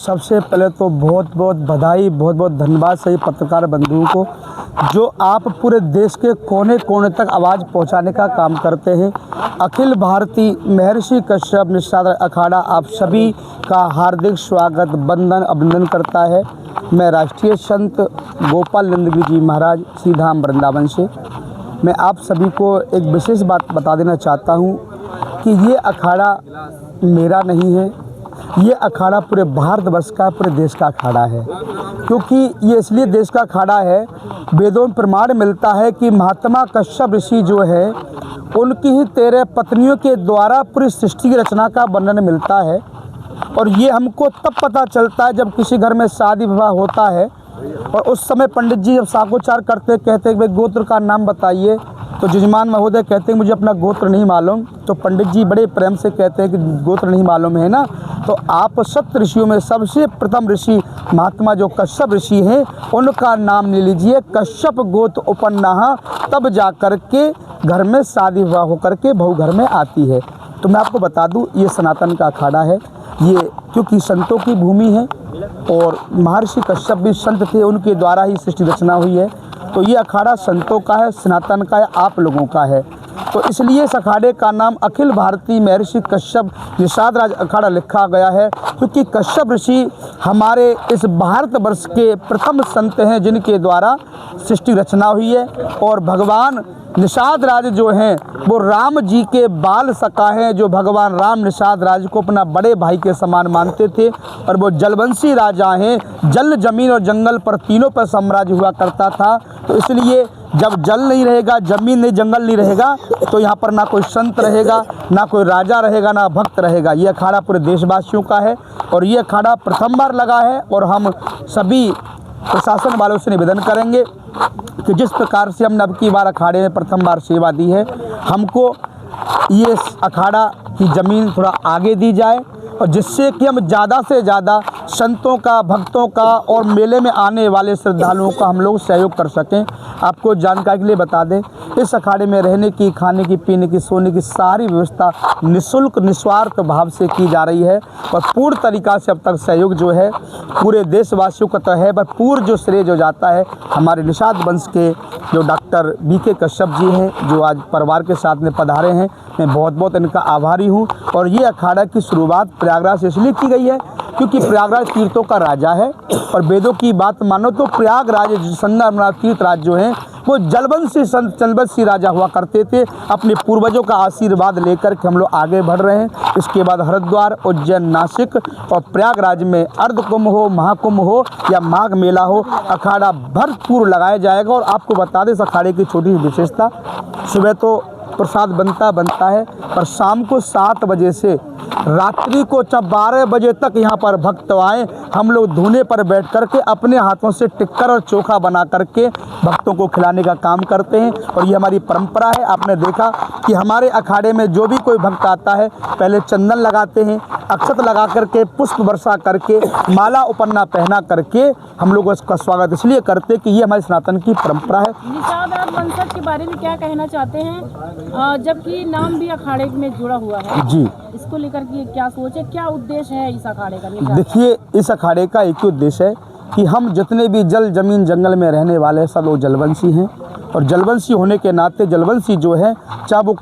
सबसे पहले तो बहुत बहुत बधाई, बहुत बहुत धन्यवाद सभी पत्रकार बंधुओं को जो आप पूरे देश के कोने कोने तक आवाज़ पहुंचाने का काम करते हैं। अखिल भारतीय महर्षि कश्यप निषाद अखाड़ा आप सभी का हार्दिक स्वागत, वंदन, अभिनंदन करता है। मैं राष्ट्रीय संत गोपाल नंद गिरी जी महाराज श्री धाम वृंदावन से मैं आप सभी को एक विशेष बात बता देना चाहता हूँ कि ये अखाड़ा मेरा नहीं है, ये अखाड़ा पूरे भारतवर्ष का, पूरे देश का अखाड़ा है। क्योंकि ये इसलिए देश का अखाड़ा है, वेदों में प्रमाण मिलता है कि महात्मा कश्यप ऋषि जो है उनकी ही 13 पत्नियों के द्वारा पूरी सृष्टि की रचना का वर्णन मिलता है। और ये हमको तब पता चलता है जब किसी घर में शादी विवाह होता है और उस समय पंडित जी जब साकोचार करते कहते हैं कि भाई गोत्र का नाम बताइए, तो जजमान महोदय कहते हैं मुझे अपना गोत्र नहीं मालूम। तो पंडित जी बड़े प्रेम से कहते हैं कि गोत्र नहीं मालूम है ना, तो आप सप्त ऋषियों में सबसे प्रथम ऋषि महात्मा जो कश्यप ऋषि हैं उनका नाम ले लीजिए। कश्यप गोत्र उपन्ना, तब जा कर के घर में शादी विवाह होकर के बहू घर में आती है। तो मैं आपको बता दूं ये सनातन का अखाड़ा है, ये क्योंकि संतों की भूमि है और महर्षि कश्यप भी संत थे, उनके द्वारा ही सृष्टि रचना हुई है। तो ये अखाड़ा संतों का है, सनातन का है, आप लोगों का है। तो इसलिए इस अखाड़े का नाम अखिल भारतीय महर्षि कश्यप निषाद राज अखाड़ा लिखा गया है, क्योंकि कश्यप ऋषि हमारे इस भारतवर्ष के प्रथम संत हैं जिनके द्वारा सृष्टि रचना हुई है। और भगवान निषाद राज जो हैं वो राम जी के बाल सखा हैं, जो भगवान राम निषाद राज को अपना बड़े भाई के समान मानते थे। और वो जलवंशी राजा हैं, जल, जमीन और जंगल पर तीनों पर साम्राज्य हुआ करता था। तो इसलिए जब जल नहीं रहेगा, जमीन नहीं, जंगल नहीं रहेगा, तो यहाँ पर ना कोई संत रहेगा, ना कोई राजा रहेगा, ना भक्त रहेगा। ये अखाड़ा पूरे देशवासियों का है और ये अखाड़ा प्रथम बार लगा है। और हम सभी प्रशासन वालों से निवेदन करेंगे कि जिस प्रकार से हमने अब की बार अखाड़े में प्रथम बार सेवा दी है, हमको ये अखाड़ा की ज़मीन थोड़ा आगे दी जाए और जिससे कि हम ज़्यादा से ज़्यादा संतों का, भक्तों का और मेले में आने वाले श्रद्धालुओं का हम लोग सहयोग कर सकें। आपको जानकारी के लिए बता दें, इस अखाड़े में रहने की, खाने की, पीने की, सोने की सारी व्यवस्था निःशुल्क, निस्वार्थ भाव से की जा रही है। और पूर्ण तरीक़ा से अब तक सहयोग जो है पूरे देशवासियों का तो है, पर पूर्ण जो श्रेय जो जाता है हमारे निषाद वंश के जो डॉक्टर बीके कश्यप जी हैं, जो आज परिवार के साथ में पधारे हैं। मैं बहुत बहुत इनका आभारी हूँ। और ये अखाड़ा की शुरुआत प्रयागराज से इसलिए की गई है क्योंकि प्रयागराज तीर्थों का राजा है। और वेदों की बात मानो तो प्रयागराज संगमरमर तीर्थ राज जो हैं वो जलवंशी संत जलवंशी राजा हुआ करते थे। अपने पूर्वजों का आशीर्वाद लेकर के हम लोग आगे बढ़ रहे हैं। इसके बाद हरिद्वार, उज्जैन, नासिक और प्रयागराज में अर्ध कुंभ हो, महाकुंभ हो या माघ मेला हो, अखाड़ा भरपूर लगाया जाएगा। और आपको बता दें इस अखाड़े की छोटी सी विशेषता, सुबह तो प्रसाद बनता है, पर शाम को 7 बजे से रात्रि को 12 बजे तक यहाँ पर भक्त आएँ, हम लोग धूने पर बैठ कर के अपने हाथों से टिक्कर और चोखा बना करके भक्तों को खिलाने का काम करते हैं। और ये हमारी परंपरा है। आपने देखा कि हमारे अखाड़े में जो भी कोई भक्त आता है पहले चंदन लगाते हैं, अक्षत लगा करके, पुष्प वर्षा करके, माला उपन्ना पहना करके हम लोग उसका स्वागत इसलिए करते कि ये हमारे सनातन की परंपरा है। निषाद राज वंशज के बारे में क्या कहना चाहते हैं, जबकि नाम भी अखाड़े में जुड़ा हुआ है जी, इसको लेकर के क्या सोच है, क्या उद्देश्य है इस अखाड़े का? देखिए, इस अखाड़े का एक ही उद्देश्य है कि हम जितने भी जल, जमीन, जंगल में रहने वाले सब लोग जलवंशी हैं। और जलवंशी होने के नाते जलवंशी जो है, चाहे वो कोई